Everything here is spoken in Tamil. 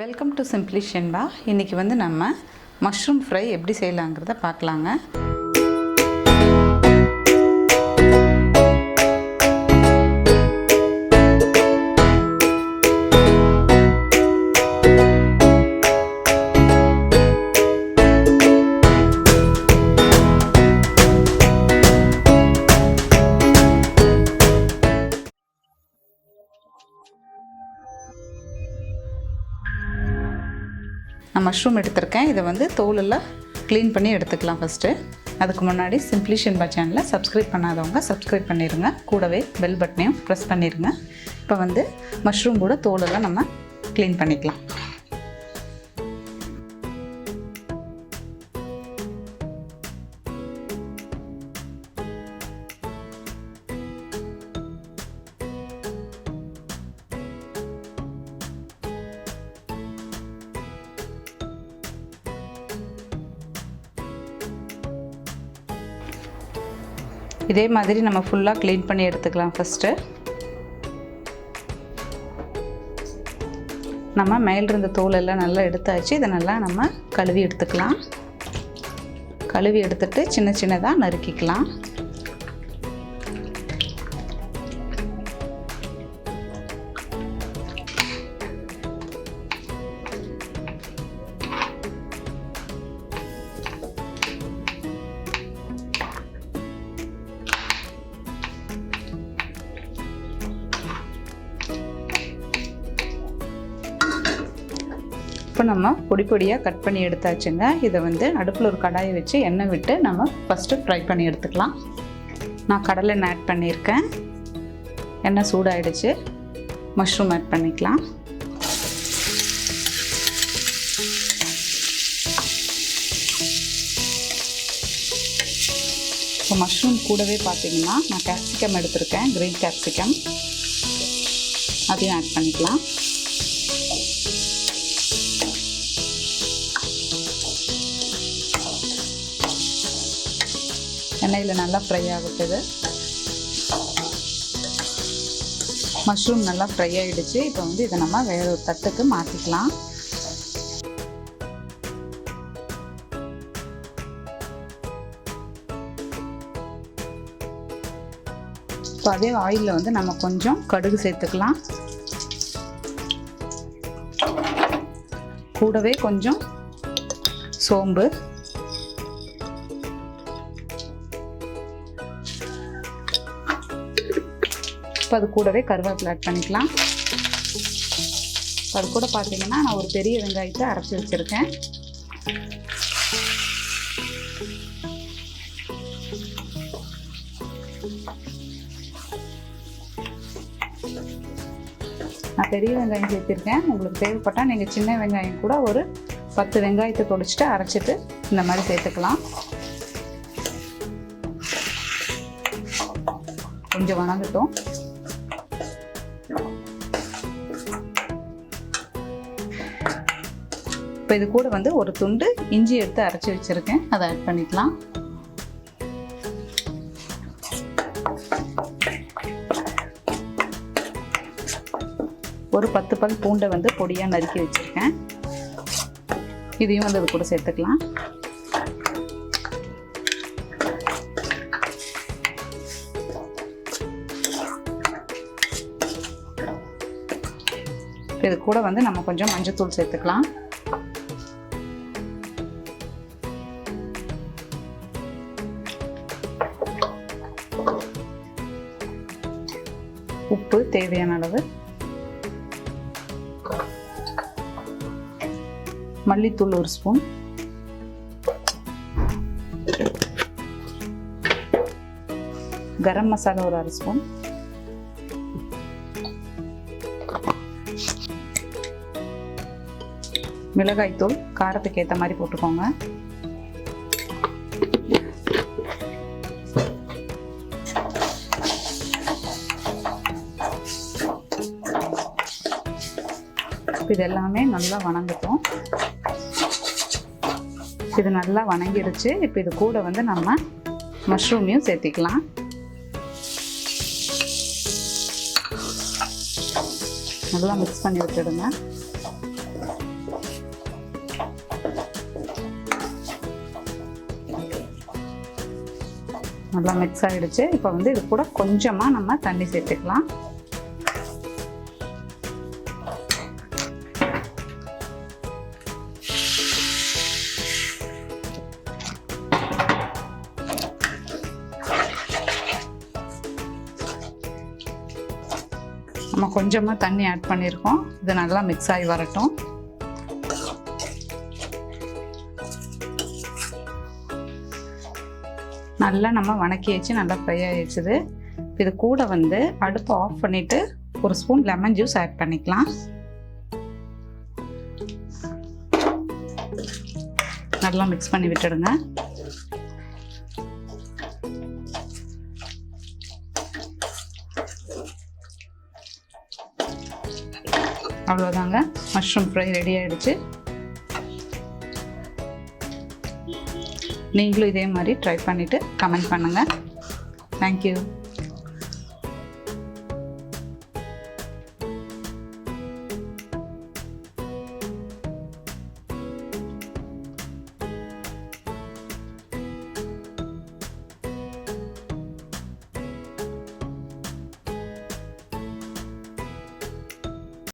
Welcome to simply Shenba. இன்றைக்கி நம்ம மஷ்ரூம் ஃப்ரை எப்படி செய்யலாங்கிறத பார்க்கலாங்க. நான் மஷ்ரூம் எடுத்திருக்கேன். இதை தோலெல்லாம் க்ளீன் பண்ணி எடுத்துக்கலாம் ஃபஸ்ட்டு. அதுக்கு முன்னாடி சிம்பிளி ஷென்பா சேனலை சப்ஸ்கிரைப் பண்ணாதவங்க சப்ஸ்கிரைப் பண்ணிடுங்க. கூடவே பெல் பட்டனையும் ப்ரெஸ் பண்ணிடுங்க. இப்போ மஷ்ரூம் கூட தோலெல்லாம் நம்ம க்ளீன் பண்ணிக்கலாம். இதே மாதிரி நம்ம ஃபுல்லாக க்ளீன் பண்ணி எடுத்துக்கலாம். ஃபஸ்ட்டு நம்ம மேலே இருந்த தோலெல்லாம் நல்லா எடுத்தாச்சு. இதை நல்லா நம்ம கழுவி எடுத்துக்கலாம். கழுவி எடுத்துட்டு சின்ன சின்னதாக நறுக்கிக்கலாம். இப்போ நம்ம பொடி பொடியாக கட் பண்ணி எடுத்தாச்சுங்க. இதை அடுப்பில் ஒரு கடாயை வச்சு எண்ணெய் விட்டு நம்ம ஃபஸ்ட்டு ஃப்ரை பண்ணி எடுத்துக்கலாம். நான் கடலை எண்ணெய் ஆட் பண்ணியிருக்கேன். எண்ணெய் சூடாகிடுச்சு. மஷ்ரூம் ஆட் பண்ணிக்கலாம். இப்போ மஷ்ரூம் கூடவே பார்த்தீங்கன்னா நான் கேப்சிகம் எடுத்திருக்கேன். க்ரீன் கேப்சிகம் அதையும் ஆட் பண்ணிக்கலாம். எண்ணெயில் நல்லா ஃப்ரை ஆகுது. மஷ்ரூம் நல்லா ஃப்ரை ஆகிடுச்சு. இப்போ இதை நம்ம வேற ஒரு தட்டுக்கு மாற்றிக்கலாம். இப்போ அதே ஆயிலில் நம்ம கொஞ்சம் கடுகு சேர்த்துக்கலாம். கூடவே கொஞ்சம் சோம்பு, இப்போ அது கூடவே கருவேப்பிலை ஆட் பண்ணிக்கலாம். அது கூட பார்த்தீங்கன்னா நான் ஒரு பெரிய வெங்காயத்தை அரைச்சி வச்சுருக்கேன். நான் பெரிய வெங்காயம் சேர்த்திருக்கேன். உங்களுக்கு தேவைப்பட்டால் நீங்கள் சின்ன வெங்காயம் கூட ஒரு 10 வெங்காயத்தை தொடிச்சிட்டு அரைச்சிட்டு இந்த மாதிரி சேர்த்துக்கலாம். கொஞ்சம் வணங்கட்டும். இப்போ இது கூட ஒரு துண்டு இஞ்சி எடுத்து அரைச்சி வச்சுருக்கேன். அதை ஆட் பண்ணிக்கலாம். ஒரு 10 பல் பூண்டை பொடியாக நறுக்கி வச்சுருக்கேன். இதையும் அது கூட சேர்த்துக்கலாம். இது கூட நம்ம கொஞ்சம் மஞ்சள்தூள் சேர்த்துக்கலாம். உப்பு தேவையான அளவு, மல்லித்தூள் 1 ஸ்பூன், கரம் மசாலா ஒரு 1/2 ஸ்பூன், மிளகாய்த்தூள் காரத்துக்கு ஏற்ற மாதிரி போட்டுக்கோங்க. இது எல்லாமே நல்லா வணங்கட்டும். இது நல்லா வணங்கிடுச்சு. இப்போ இது கூட நம்ம மஷ்ரூமையும் சேர்த்திக்கலாம். நல்லா மிக்ஸ் பண்ணி விட்டுடுங்க. நல்லா மிக்ஸ் ஆகிடுச்சு. இப்போ வந்து இது கூட கொஞ்சமாக நம்ம தண்ணி சேர்த்துக்கலாம். நம்ம கொஞ்சமாக தண்ணி ஆட் பண்ணியிருக்கோம். இது நல்லா மிக்ஸ் ஆகி வரட்டும். நல்லா நம்ம வணக்கி வச்சு நல்லா ஃப்ரை ஆகிடுச்சுது. இது கூட வந்து அடுப்பு ஆஃப் பண்ணிவிட்டு ஒரு ஸ்பூன் லெமன் ஜூஸ் ஆட் பண்ணிக்கலாம். நல்லா மிக்ஸ் பண்ணி விட்டுடுங்க. அவ்வளோதாங்க, மஷ்ரூம் ஃப்ரை ரெடி ஆகிடுச்சு. நீங்களும் இதே மாதிரி ட்ரை பண்ணிவிட்டு கமெண்ட் பண்ணுங்கள். தேங்க்யூ.